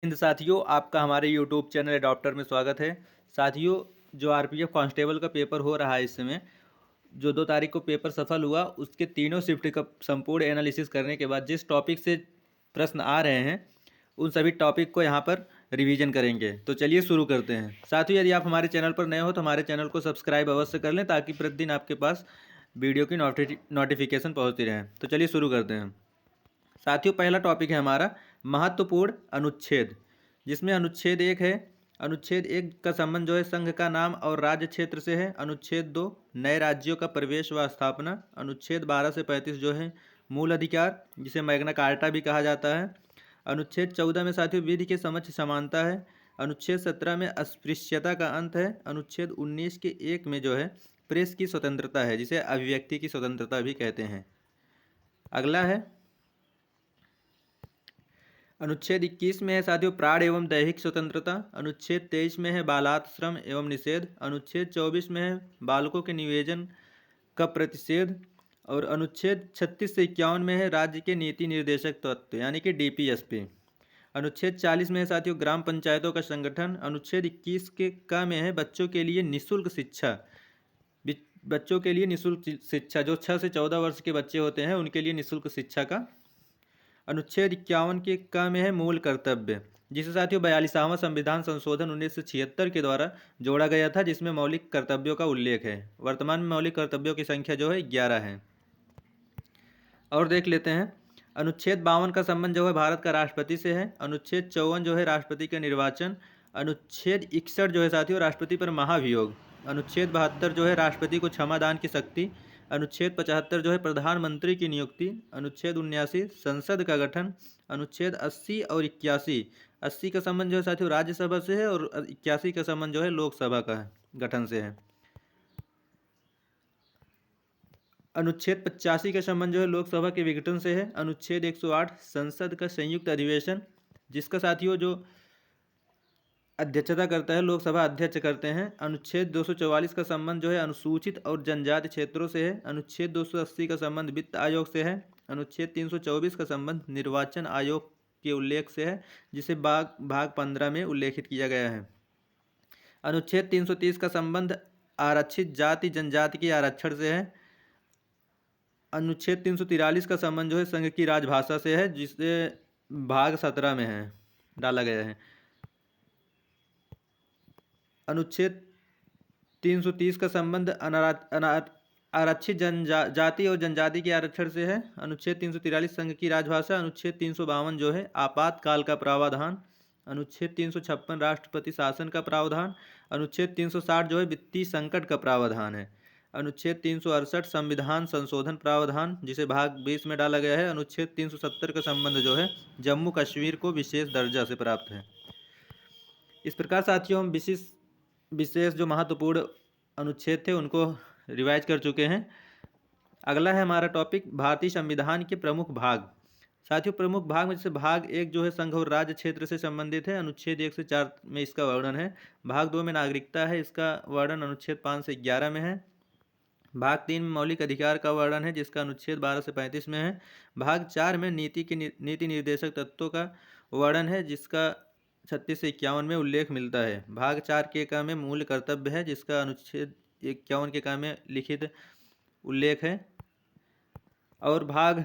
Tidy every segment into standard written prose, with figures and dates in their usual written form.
हिंद साथियों, आपका हमारे यूट्यूब चैनल एडॉप्टर में स्वागत है। साथियों, जो आरपीएफ कांस्टेबल का पेपर हो रहा है इस समय, जो 2 तारीख को पेपर सफल हुआ, उसके तीनों शिफ्ट का संपूर्ण एनालिसिस करने के बाद जिस टॉपिक से प्रश्न आ रहे हैं उन सभी टॉपिक को यहाँ पर रिवीजन करेंगे। तो चलिए शुरू करते हैं। साथियों, यदि आप हमारे चैनल पर नए हो तो हमारे चैनल को सब्सक्राइब अवश्य कर लें ताकि प्रतिदिन आपके पास वीडियो की नोटिफिकेशन पहुँचती रहे। तो चलिए शुरू करते हैं। साथियों, पहला टॉपिक है हमारा महत्वपूर्ण अनुच्छेद, जिसमें अनुच्छेद 1 है। अनुच्छेद 1 का संबंध जो है संघ का नाम और राज्य क्षेत्र से है। अनुच्छेद 2 नए राज्यों का प्रवेश व स्थापना। अनुच्छेद 12 से 35 जो है मूल अधिकार, जिसे मैग्ना कार्टा भी कहा जाता है। अनुच्छेद 14 में साथियों विधि के समक्ष समानता है। अनुच्छेद 17 में अस्पृश्यता का अंत है। अनुच्छेद 19 के 1 में जो है प्रेस की स्वतंत्रता है, जिसे अभिव्यक्ति की स्वतंत्रता भी कहते हैं। अगला है अनुच्छेद 21 में है साथियों प्राण एवं दैहिक स्वतंत्रता। अनुच्छेद 23 में है बालाश्रम एवं निषेध। अनुच्छेद 24 में है बालकों के निवेदन का प्रतिषेध। और अनुच्छेद 36 से 51 में है राज्य के नीति निर्देशक तत्व यानी कि डीपीएसपी। अनुच्छेद 40 में है साथियों ग्राम पंचायतों का संगठन। अनुच्छेद 21 के का में है बच्चों के लिए निःशुल्क शिक्षा। बच्चों के लिए निःशुल्क शिक्षा, जो 6 से 14 वर्ष के बच्चे होते हैं उनके लिए निःशुल्क शिक्षा का। अनुच्छेद 51 के क में है मूल कर्तव्य, जिसे साथियों 42वां संविधान संशोधन 1976 के द्वारा जोड़ा गया था, जिसमें मौलिक कर्तव्यों का उल्लेख है। वर्तमान में मौलिक कर्तव्यों की संख्या जो है 11 है। और देख लेते हैं अनुच्छेद 52 का संबंध जो है भारत का राष्ट्रपति से है। अनुच्छेद 54 जो है राष्ट्रपति का निर्वाचन। अनुच्छेद 61 जो है साथियों राष्ट्रपति पर महाभियोग। अनुच्छेद 72 जो है राष्ट्रपति को क्षमा दान की शक्ति। अनुच्छेद 75 जो है प्रधानमंत्री की नियुक्ति। अनुच्छेद 79 संसद का गठन। अनुच्छेद 80 और 81, 80 का संबंध जो है साथियों राज्यसभा से है और 81 का संबंध जो है लोकसभा का गठन से है। अनुच्छेद 85 का संबंध जो है लोकसभा के विघटन से है। अनुच्छेद 108 संसद का संयुक्त अधिवेशन, जिसका साथियों जो अध्यक्षता करता है लोकसभा अध्यक्ष करते हैं। अनुच्छेद 244 का संबंध जो है अनुसूचित और जनजाति क्षेत्रों से है। अनुच्छेद 280 का संबंध वित्त आयोग से है। अनुच्छेद 324 का संबंध निर्वाचन आयोग के उल्लेख से है, जिसे भाग 15 में उल्लेखित किया गया है। अनुच्छेद 330 का संबंध आरक्षित जाति जनजाति के आरक्षण से है। अनुच्छेद 343 का संबंध जो है संघ की राजभाषा से है, जिसे भाग 17 में है डाला गया है। अनुच्छेद 330 का संबंध आरक्षित जाति और जनजाति के आरक्षण से है। अनुच्छेद 343 संघ की राजभाषा। अनुच्छेद 352 जो है आपातकाल का प्रावधान। अनुच्छेद 356 राष्ट्रपति शासन का प्रावधान। अनुच्छेद 360 जो है वित्तीय संकट का प्रावधान है। अनुच्छेद 368 संविधान संशोधन प्रावधान, जिसे भाग 20 में डाला गया है। अनुच्छेद 370 का संबंध जो है जम्मू कश्मीर को विशेष दर्जा से प्राप्त है। इस प्रकार साथियों हम विशेष जो महत्वपूर्ण अनुच्छेद थे उनको रिवाइज कर चुके हैं। अगला है हमारा टॉपिक भारतीय संविधान के प्रमुख भाग। साथियों प्रमुख भाग में जैसे भाग 1 जो है संघ और राज्य क्षेत्र से संबंधित है, अनुच्छेद 1 से 4 में इसका वर्णन है। भाग 2 में नागरिकता है, इसका वर्णन अनुच्छेद 5 से 11 में है। भाग 3 में मौलिक अधिकार का वर्णन है, जिसका अनुच्छेद 12 से 35 में है। भाग 4 में नीति निर्देशक तत्वों का वर्णन है, जिसका 36 से 51 में उल्लेख मिलता है। भाग 4 के का में मूल कर्तव्य है, जिसका अनुच्छेद 51 के का में लिखित उल्लेख है। और भाग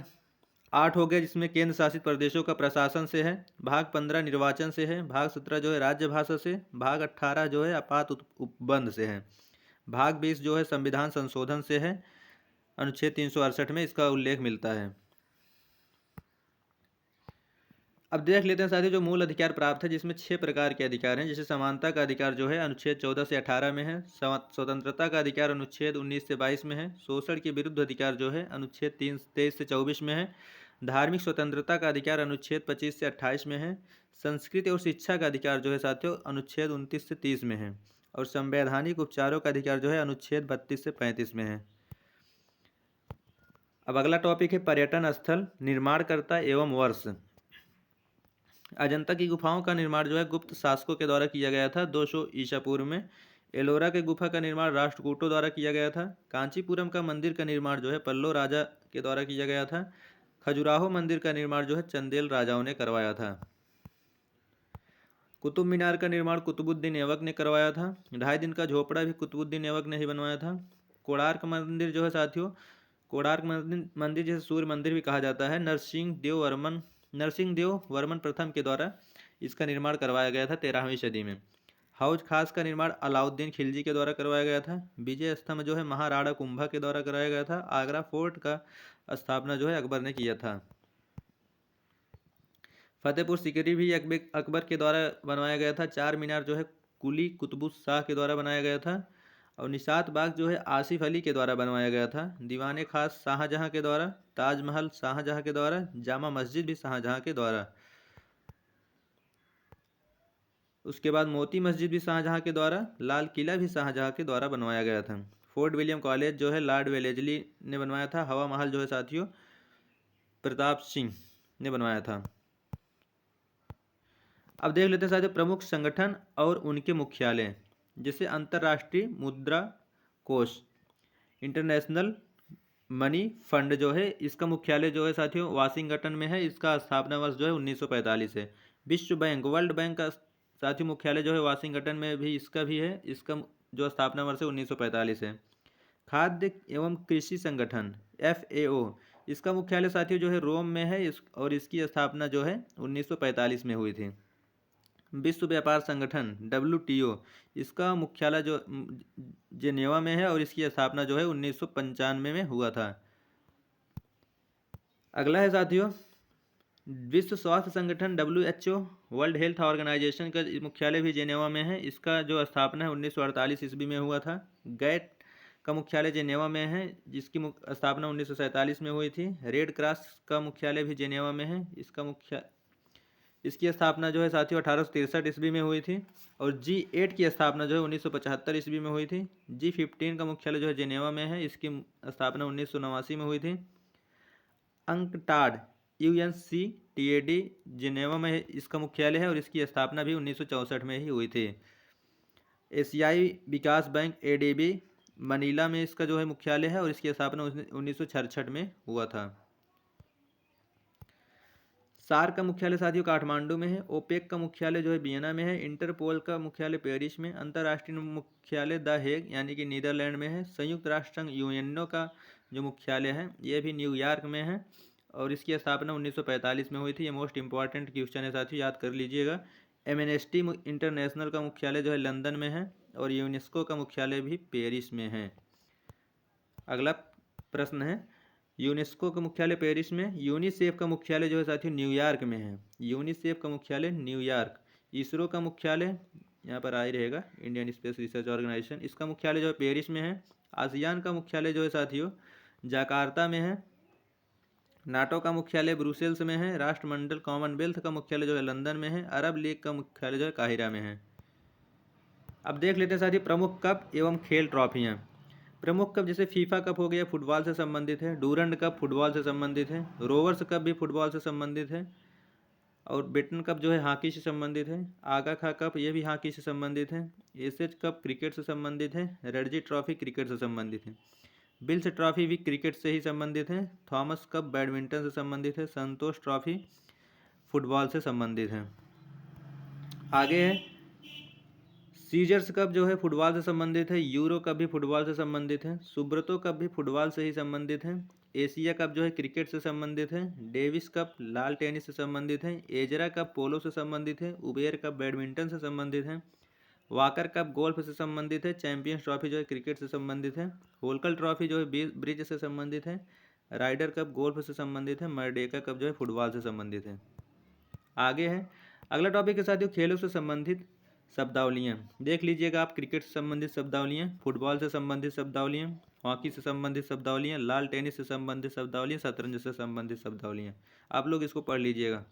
8 हो गया जिसमें केंद्र शासित प्रदेशों का प्रशासन से है। भाग 15 निर्वाचन से है। भाग 17 जो है राज्य भाषा से। भाग 18 जो है आपात उपबंध से है। भाग 20 जो है संविधान संशोधन से है, अनुच्छेद 368 में इसका उल्लेख मिलता है। अब देख लेते हैं साथियों जो मूल अधिकार प्राप्त है, जिसमें 6 प्रकार के अधिकार हैं। जैसे समानता का अधिकार जो है अनुच्छेद 14 से 18 में है। स्वतंत्रता का अधिकार अनुच्छेद 19 से 22 में है। शोषण के विरुद्ध अधिकार जो है अनुच्छेद 23 से 24 में है। धार्मिक स्वतंत्रता का अधिकार अनुच्छेद 25 से 28 में है। संस्कृति और शिक्षा का अधिकार जो है साथियों अनुच्छेद 29 से 30 में है। और संवैधानिक उपचारों का अधिकार जो है अनुच्छेद 32 से 35 में है। अब अगला टॉपिक है पर्यटन स्थल निर्माणकर्ता एवं वर्ष। अजंता की गुफाओं का निर्माण जो है गुप्त शासकों के द्वारा किया गया था 200 ईसा पूर्व में। एलोरा के गुफा का निर्माण राष्ट्रकूटों द्वारा किया गया था। कांचीपुरम का मंदिर का निर्माण जो है पल्लव राजा के द्वारा किया गया था। खजुराहो मंदिर का निर्माण जो है चंदेल राजाओं ने करवाया था। कुतुब मीनार का निर्माण कुतुबुद्दीन ऐबक ने करवाया था। 2.5 दिन का झोपड़ा भी कुतुबुद्दीन ऐबक ने ही बनवाया था। कोणार्क मंदिर जो है साथियों, कोणार्क मंदिर जिसे सूर्य मंदिर भी कहा जाता है, नरसिंह देव वर्मन प्रथम के द्वारा इसका निर्माण करवाया गया था 13वीं सदी में। हौज खास का निर्माण अलाउद्दीन खिलजी के द्वारा करवाया गया था। विजय स्तंभ जो है महाराणा कुंभा के द्वारा कराया गया था। आगरा फोर्ट का स्थापना जो है अकबर ने किया था। फतेहपुर सीकरी भी अकबर के द्वारा बनवाया गया था। 4 मीनार जो है कुली कुतुबुस शाह के द्वारा बनाया गया था। और निशात बाग जो है आसिफ अली के द्वारा बनवाया गया था। दीवाने खास शाहजहां के द्वारा, ताजमहल शाहजहां के द्वारा, जामा मस्जिद भी शाहजहां के द्वारा। उसके बाद मोती मस्जिद भी शाहजहां के द्वारा, लाल किला भी शाहजहां के द्वारा बनवाया गया था। फोर्ट विलियम कॉलेज जो है लॉर्ड वेलेजली ने बनवाया था। हवा महल जो है साथियों प्रताप सिंह ने बनवाया था। अब देख लेते हैं साथियों प्रमुख संगठन और उनके मुख्यालय। जैसे अंतर्राष्ट्रीय मुद्रा कोष, इंटरनेशनल मनी फंड जो है, इसका मुख्यालय जो है साथियों वाशिंगटन में है। इसका स्थापना वर्ष जो है 1945 है। विश्व बैंक, वर्ल्ड बैंक का साथियों मुख्यालय जो है वाशिंगटन में भी इसका भी है। इसका जो स्थापना वर्ष है 1945 है। खाद्य एवं कृषि संगठन FAO, इसका मुख्यालय साथियों जो है रोम में है। और इसकी स्थापना जो है 1945 में हुई थी। विश्व व्यापार संगठन WTO, इसका मुख्यालय जो जेनेवा में है और इसकी स्थापना जो है 1995 में हुआ था। अगला है साथियों विश्व स्वास्थ्य संगठन WHO, वर्ल्ड हेल्थ ऑर्गेनाइजेशन का मुख्यालय भी जेनेवा में है। इसका जो स्थापना है 1948 ईस्वी में हुआ था। गैट का मुख्यालय जेनेवा में है, जिसकी स्थापना 1947 में हुई थी। रेड क्रॉस का मुख्यालय भी जेनेवा में है। इसकी स्थापना जो है साथियों 1863 ईस्वी में हुई थी। और G8 की स्थापना जो है 1975 ईस्वी में हुई थी। G15 का मुख्यालय जो है जेनेवा में है। इसकी स्थापना 1989 में हुई थी। अंकटाड UNCTAD जेनेवा में इसका मुख्यालय है और इसकी स्थापना भी 1964 में ही हुई थी। एशियाई विकास बैंक ADB मनीला में इसका जो है मुख्यालय है और इसकी स्थापना 1966 में हुआ था। सार्क का मुख्यालय साथियों काठमांडू में है। ओपेक का मुख्यालय जो है वियना में है। इंटरपोल का मुख्यालय पेरिस में। अंतर्राष्ट्रीय मुख्यालय द हेग यानी कि नीदरलैंड में है। संयुक्त राष्ट्र संघ UNO का जो मुख्यालय है यह भी न्यूयॉर्क में है और इसकी स्थापना 1945 में हुई थी। ये मोस्ट इंपॉर्टेंट क्वेश्चन है साथियों, याद कर लीजिएगा। एमनेस्टी इंटरनेशनल का मुख्यालय जो है लंदन में है और यूनेस्को का मुख्यालय भी पेरिस में है। अगला प्रश्न है यूनेस्को का मुख्यालय पेरिस में। यूनिसेफ का मुख्यालय जो है साथियों न्यूयॉर्क में है। यूनिसेफ का मुख्यालय न्यूयॉर्क। इसरो का मुख्यालय यहाँ पर आ ही रहेगा, इंडियन स्पेस रिसर्च ऑर्गेनाइजेशन, इसका मुख्यालय जो है पेरिस में है। आसियान का मुख्यालय जो है साथियों जकार्ता में है। नाटो का मुख्यालय ब्रुसेल्स में है। राष्ट्रमंडल कॉमनवेल्थ का मुख्यालय जो है लंदन में है। अरब लीग का मुख्यालय जो है काहिरा में है। अब देख लेते हैं साथियों प्रमुख कप एवं खेल ट्रॉफियाँ। प्रमुख कप जैसे फीफा कप हो गया, फुटबॉल से संबंधित है। डूरंड कप फुटबॉल से संबंधित है। रोवर्स कप भी फुटबॉल से संबंधित है। और बेटन कप जो है हॉकी से संबंधित है। आगा खा कप ये भी हॉकी से संबंधित है। एसएच कप क्रिकेट से संबंधित है। रणजी ट्रॉफी क्रिकेट से संबंधित है। बिल्स ट्रॉफी भी क्रिकेट से ही संबंधित है। थॉमस कप बैडमिंटन से संबंधित है। संतोष ट्रॉफी फुटबॉल से संबंधित है। आगे है सीजर्स कप जो है फुटबॉल से संबंधित है। यूरो कप भी फुटबॉल से संबंधित है। सुब्रतो कप भी फुटबॉल से ही संबंधित है। एशिया कप जो है क्रिकेट से संबंधित है। डेविस कप लाल टेनिस से संबंधित है। एजरा कप पोलो से संबंधित है। उबेर कप बैडमिंटन से संबंधित है। वाकर कप गोल्फ से संबंधित है। चैंपियंस ट्रॉफी जो है क्रिकेट से संबंधित है। होलकर ट्रॉफी जो है ब्रिज से संबंधित है। राइडर कप गोल्फ से संबंधित है। मर्डेका कप जो है फुटबॉल से संबंधित है। आगे है अगला टॉपिक के साथियों खेलों से संबंधित शब्दावलियाँ। देख लीजिएगा आप क्रिकेट से संबंधित शब्दावलियाँ, फुटबॉल से संबंधित शब्दावलियाँ, हॉकी से संबंधित शब्दावलियाँ, लाल टेनिस से संबंधित शब्दावलियाँ, शतरंज से संबंधित शब्दावलियाँ। आप लोग इसको पढ़ लीजिएगा।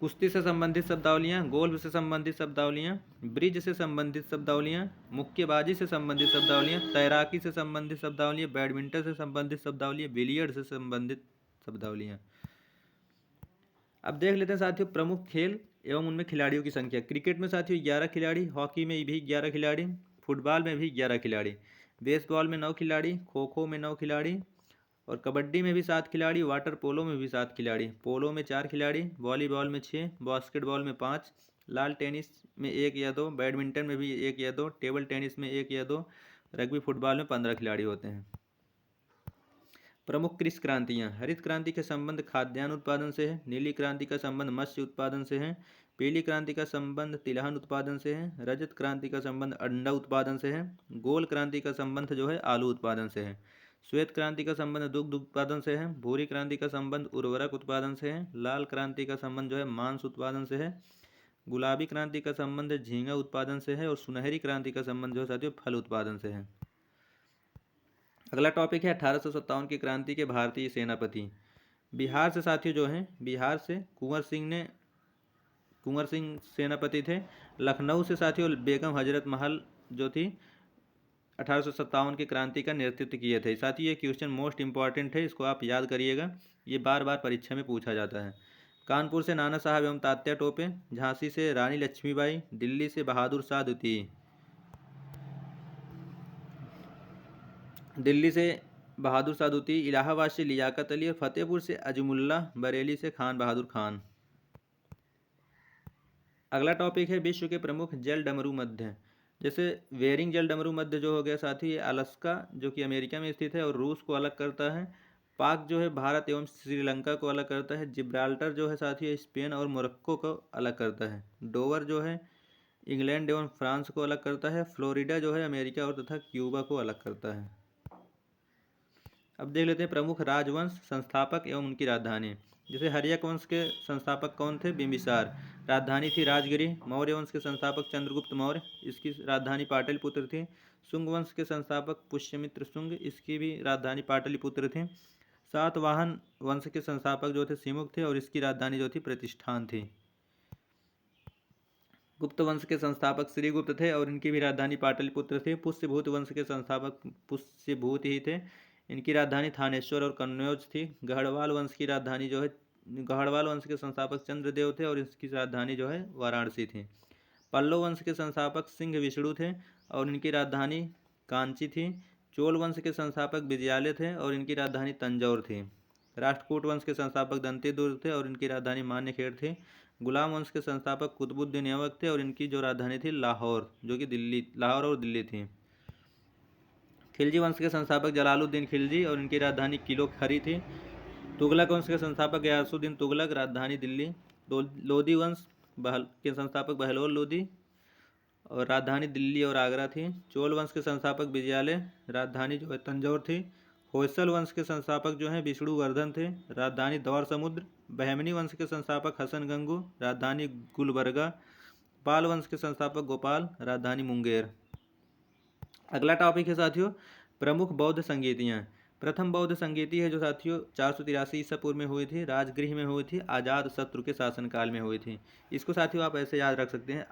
कुश्ती से संबंधित शब्दावलियाँ, गोल्फ से संबंधित शब्दावलियाँ, ब्रिज से संबंधित शब्दावलियाँ, मुक्केबाजी से संबंधित शब्दावलियाँ, तैराकी से संबंधित शब्दावलियाँ, बैडमिंटन से संबंधित शब्दावलियाँ, बिलियर्ड से संबंधित शब्दावलियाँ। अब देख लेते हैं साथियों प्रमुख खेल एवं उनमें खिलाड़ियों की संख्या। क्रिकेट में साथियों 11 खिलाड़ी, हॉकी में भी 11 खिलाड़ी, फुटबॉल में भी 11 खिलाड़ी, बेसबॉल में 9 खिलाड़ी, खो खो में 9 खिलाड़ी, और कबड्डी में भी 7 खिलाड़ी, वाटर पोलो में भी 7 खिलाड़ी, पोलो में 4 खिलाड़ी, वॉलीबॉल में 6, बास्केटबॉल में 5, लाल टेनिस में 1 या 2, बैडमिंटन में भी 1 या 2, टेबल टेनिस में 1 या 2, रग्बी फुटबॉल में 15 खिलाड़ी होते हैं। प्रमुख कृषि क्रांतियाँ। हरित क्रांति का संबंध खाद्यान्न उत्पादन से है। नीली क्रांति का संबंध मत्स्य उत्पादन से है। पीली क्रांति का संबंध तिलहन उत्पादन से है। रजत क्रांति का संबंध अंडा उत्पादन से है। गोल क्रांति का संबंध जो है आलू उत्पादन से है। श्वेत क्रांति का संबंध दुग्ध उत्पादन से है। भूरी क्रांति का संबंध उर्वरक उत्पादन से है। लाल क्रांति का संबंध जो है मांस उत्पादन से है। गुलाबी क्रांति का संबंध झींगा उत्पादन से है। और सुनहरी क्रांति का संबंध जो है साथियों फल उत्पादन से है। अगला टॉपिक है 1857 की क्रांति के भारतीय सेनापति। बिहार से साथियों जो हैं, बिहार से कुंवर सिंह सेनापति थे। लखनऊ से साथियों बेगम हजरत महल जो थी 1857 की क्रांति का नेतृत्व किए थे। साथियों ये क्वेश्चन मोस्ट इंपॉर्टेंट है, इसको आप याद करिएगा, ये बार बार परीक्षा में पूछा जाता है। कानपुर से नाना साहब एवं तात्या टोपे। झांसी से रानी लक्ष्मीबाई। दिल्ली से बहादुर शाह द्वितीय। दिल्ली से बहादुर शाह द्वितीय। इलाहाबाद से लियाकत अली। और फतेहपुर से अजमुल्ला। बरेली से खान बहादुर खान। अगला टॉपिक है विश्व के प्रमुख जल डमरू मध्य। जैसे वेरिंग जल डमरू मध्य जो हो गया साथी, ये अलास्का जो कि अमेरिका में स्थित है और रूस को अलग करता है। पाक जो है भारत एवं श्रीलंका को अलग करता है। जिब्राल्टर जो है साथी स्पेन और मोरक्को को अलग करता है। डोवर जो है इंग्लैंड एवं फ्रांस को अलग करता है। फ्लोरिडा जो है अमेरिका और तथा क्यूबा को अलग करता है। अब देख लेते हैं प्रमुख राजवंश, संस्थापक एवं उनकी राजधानी। जैसे हर्यक वंश के संस्थापक कौन थे? बिंबिसार। राजधानी थी राजगिरी। मौर्य वंश के संस्थापक चंद्रगुप्त मौर्य, इसकी राजधानी पाटलिपुत्र थी। शुंग वंश के संस्थापक पुष्यमित्र शुंग, इसकी भी राजधानी पाटलिपुत्र थी। सातवाहन वंश के संस्थापक जो थे सिमुक थे और इसकी राजधानी जो थी प्रतिष्ठान थी। गुप्त वंश के संस्थापक श्रीगुप्त थे और इनकी भी राजधानी पाटलिपुत्र थी। पुष्यभूत वंश के संस्थापक पुष्यभूत ही थे, इनकी राजधानी थानेश्वर और कन्नौज थी। गढ़वाल वंश की राजधानी जो है, गढ़वाल वंश के संस्थापक चंद्रदेव थे और इसकी राजधानी जो है वाराणसी थी। पल्लव वंश के संस्थापक सिंह विष्णु थे और इनकी राजधानी कांची थी। चोल वंश के संस्थापक विजयालय थे और इनकी राजधानी तंजौर थी। राष्ट्रकूट वंश के संस्थापक दंतेदुर्ग थे और इनकी राजधानी मान्यखेड़ थी। गुलाम वंश के संस्थापक कुतुबुद्दीन ऐबक थे और इनकी जो राजधानी थी लाहौर, जो कि लाहौर और दिल्ली थी। खिलजी वंश के संस्थापक जलालुद्दीन खिलजी और इनकी राजधानी किलो खरी थी। तुगलक वंश के संस्थापक गयासुद्दीन तुगलक, राजधानी दिल्ली। लोधी वंश के संस्थापक बहलोल लोधी और राजधानी दिल्ली और आगरा थी। चोल वंश के संस्थापक विजयालय, राजधानी जो है तंजौर थी। होयसल वंश के संस्थापक जो हैं विष्णुवर्धन थे, राजधानी द्वार समुद्र। बहमनी वंश के संस्थापक हसन गंगू, राजधानी गुलबर्गा। पाल वंश के संस्थापक गोपाल, राजधानी मुंगेर। अगला टॉपिक है साथियों प्रमुख बौद्ध संगीतियाँ। प्रथम बौद्ध संगीति है जो साथियों 483 ईसा पूर्व में हुई थी, राजगृह में हुई थी, आजाद शत्रु के शासनकाल में हुई थी। इसको साथियों आप ऐसे याद रख सकते हैं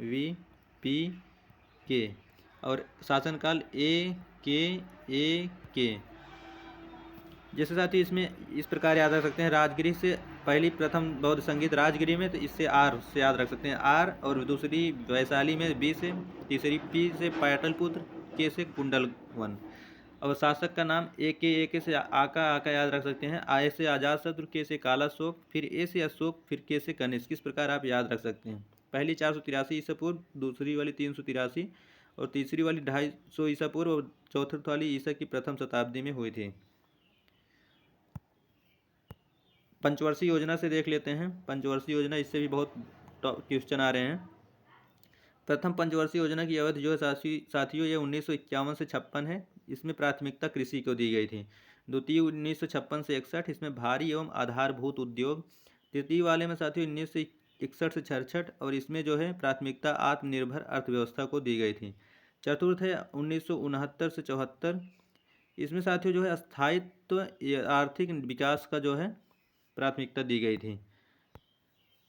RVPK और शासनकाल AKAK। जैसे साथियों इसमें इस प्रकार याद रख सकते हैं, राजगृह से पहली प्रथम बौद्ध संगीत राजगृह में, तो इससे R से याद रख सकते हैं R, और दूसरी वैशाली में B से, तीसरी P से पाटलिपुत्र, K से कुंडलवन। और शासक का नाम AKAK से आका याद रख सकते हैं, I से आजाद शत्रु, K से काला शोक, फिर A से अशोक, फिर K से कनिष्क। किस प्रकार आप याद रख सकते हैं। पहली 483 ईसा पूर्व, दूसरी वाली 383 और तीसरी वाली 250 ईसा पूर्व और चौथी वाली ईसा की प्रथम शताब्दी में हुई थी। पंचवर्षीय योजना से देख लेते हैं। पंचवर्षीय योजना, इससे भी बहुत क्वेश्चन आ रहे हैं। प्रथम पंचवर्षीय योजना की अवधि जो है साथियों ये 1951 से 56 है। इसमें प्राथमिकता कृषि को दी गई थी। द्वितीय 1956 से 61, इसमें भारी एवं आधारभूत उद्योग। तृतीय वाले में साथियों 1961 से 66 और इसमें जो है प्राथमिकता आत्मनिर्भर अर्थव्यवस्था को दी गई थी। चतुर्थ है 1969 से 74, इसमें साथियों जो है स्थायित्व आर्थिक विकास का जो है प्राथमिकता दी गई थी।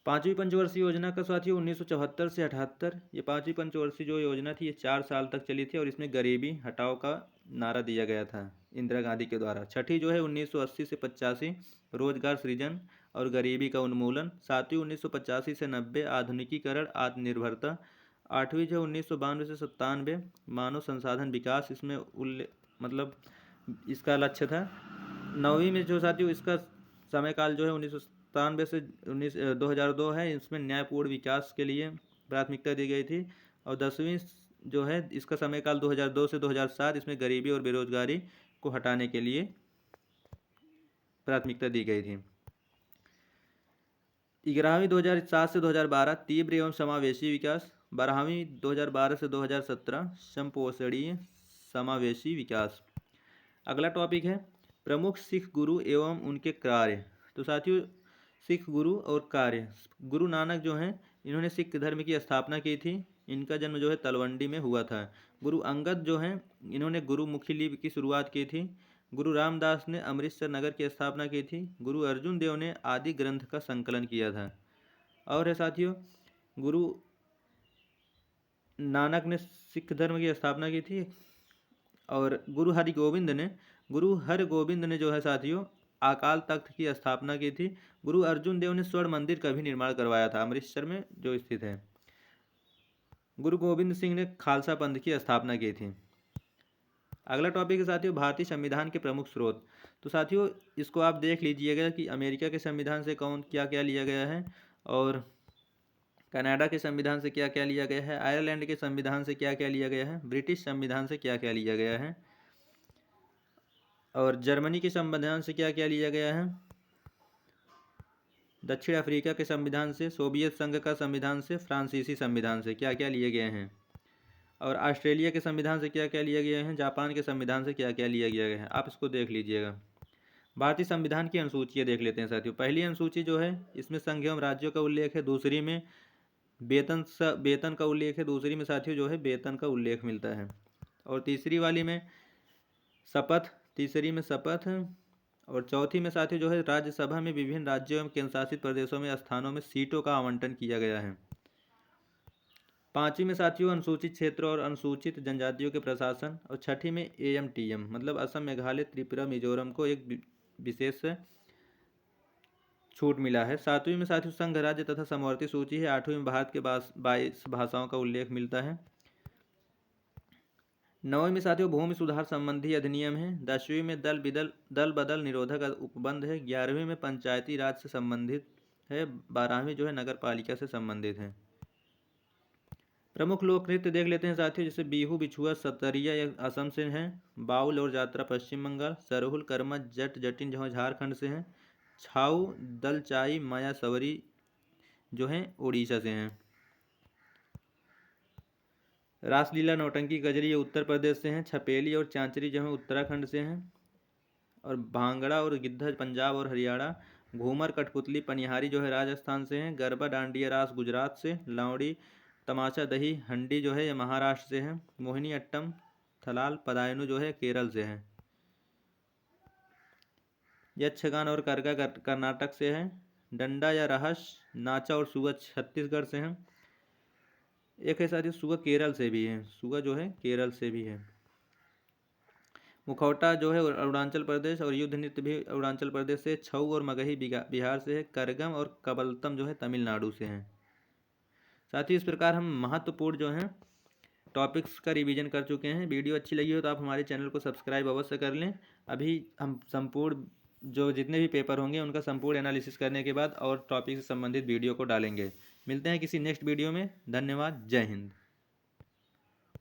पांचवी पंचवर्षीय योजना का साथियों 1974 से 78, ये पांचवी पंचवर्षीय जो योजना थी ये 4 साल तक चली थी और इसमें गरीबी हटाओ का नारा दिया गया था इंदिरा गांधी के द्वारा। छठी जो है 1980 से 85, रोजगार सृजन और गरीबी का उन्मूलन। सातवीं 1985 से 90, आधुनिकीकरण आत्मनिर्भरता। आठवीं जो 1992 से 97, मानव संसाधन विकास। इसमें मतलब इसका लक्ष्य था। 9वीं में जो साथियों इसका समय काल जो है 1997 से 2002 है, इसमें न्यायपूर्ण विकास के लिए प्राथमिकता दी गई थी। और 10वीं जो है इसका समय काल 2002 से 2007, इसमें गरीबी और बेरोजगारी को हटाने के लिए प्राथमिकता दी गई थी। 11वीं 2007 से 2012 तीव्र एवं समावेशी विकास। 12वीं 2012 से 2017 समपोषणीय समावेशी विकास। अगला टॉपिक है प्रमुख सिख गुरु एवं उनके कार्य। तो साथियों सिख गुरु और कार्य। गुरु नानक जो हैं इन्होंने सिख धर्म की स्थापना की थी। इनका जन्म जो है तलवंडी में हुआ था। गुरु अंगद जो हैं इन्होंने गुरुमुखी लिपि की शुरुआत की थी। गुरु रामदास ने अमृतसर नगर की स्थापना की थी। गुरु अर्जुन देव ने आदि ग्रंथ का संकलन किया था। और है साथियों गुरु नानक ने सिख धर्म की स्थापना की थी। और गुरु हरगोविंद ने जो है साथियों अकाल तख्त की स्थापना की थी। गुरु अर्जुन देव ने स्वर्ण मंदिर का भी निर्माण करवाया था अमृतसर में जो स्थित है। गुरु गोविंद सिंह ने खालसा पंथ की स्थापना की थी। अगला टॉपिक है साथियों भारतीय संविधान के प्रमुख स्रोत। तो साथियों इसको आप देख लीजिएगा कि अमेरिका के संविधान से कौन क्या क्या लिया गया है, और कनाडा के संविधान से क्या क्या लिया गया है, आयरलैंड के संविधान से क्या क्या लिया गया है, ब्रिटिश संविधान से क्या क्या लिया गया है, और जर्मनी के संविधान से क्या क्या लिया गया है, दक्षिण अफ्रीका के संविधान से, सोवियत संघ का संविधान से, फ्रांसीसी संविधान से क्या क्या लिए गए हैं, और ऑस्ट्रेलिया के संविधान से क्या क्या लिया गया है, जापान के संविधान से क्या क्या लिया गया है। आप इसको देख लीजिएगा। भारतीय संविधान की अनुसूचियाँ देख लेते हैं साथियों। पहली अनुसूची जो है इसमें संघ एवं राज्यों का उल्लेख है। दूसरी में वेतन का उल्लेख है। दूसरी में साथियों जो है वेतन का उल्लेख मिलता है। और तीसरी वाली में शपथ, तीसरी में शपथ, और चौथी में साथियों जो है राज्यसभा में विभिन्न राज्यों एवं केंद्र शासित प्रदेशों में स्थानों में सीटों का आवंटन किया गया है। पांचवी में साथियों अनुसूचित क्षेत्र और अनुसूचित जनजातियों के प्रशासन। और छठी में AMTM मतलब असम, मेघालय, त्रिपुरा, मिजोरम को एक विशेष छूट मिला है। सातवीं में साथियों संघ राज्य तथा समवर्ती सूची है। आठवीं में भारत के 22 भाषाओं का उल्लेख मिलता है। नौवीं में साथियों भूमि सुधार संबंधी अधिनियम है। 10वीं में दल बदल निरोधक उपबंध है। 11वीं में पंचायती राज से संबंधित है। 12वीं जो है नगर पालिका से संबंधित है। प्रमुख लोक नृत्य देख लेते हैं साथियों, जैसे बिहू, बिछुआ, सतरिया यह असम से हैं। बाउल और जात्रा पश्चिम बंगाल। सरहुल, कर्मा, जट जटिन जो झारखंड से हैं। छाऊ, दलचाई, माया सवरी जो हैं उड़ीसा से हैं। रासलीला, नौटंकी, गजरी ये उत्तर प्रदेश से हैं। छपेली और चांचरी जो हैं उत्तराखंड से हैं। और भांगड़ा और गिद्ध पंजाब और हरियाणा। घूमर, कठपुतली, पनिहारी जो है राजस्थान से हैं। गरबा, डांडिया रास गुजरात से। लावड़ी, तमाचा, दही हंडी जो है ये महाराष्ट्र से है। मोहिनी अट्टम, थलाल, पदायनु जो है केरल से है। यक्षगान और करगा कर्नाटक से है। डंडा या रहस, नाचा और सुगा छत्तीसगढ़ से हैं। एक है साथियों सुगा केरल से भी है। सुगा जो है केरल से भी है। मुखौटा जो है अरुणाचल प्रदेश, और युद्ध नृत्य भी अरुणाचल प्रदेश से। छऊ और मगही बिहार से है। करगम और कबलतम जो है तमिलनाडु से हैं। साथ ही इस प्रकार हम महत्वपूर्ण जो हैं टॉपिक्स का रिवीजन कर चुके हैं। वीडियो अच्छी लगी हो तो आप हमारे चैनल को सब्सक्राइब अवश्य कर लें। अभी हम संपूर्ण जो जितने भी पेपर होंगे उनका संपूर्ण एनालिसिस करने के बाद और टॉपिक से संबंधित वीडियो को डालेंगे। मिलते हैं किसी नेक्स्ट वीडियो में। धन्यवाद। जय हिंद।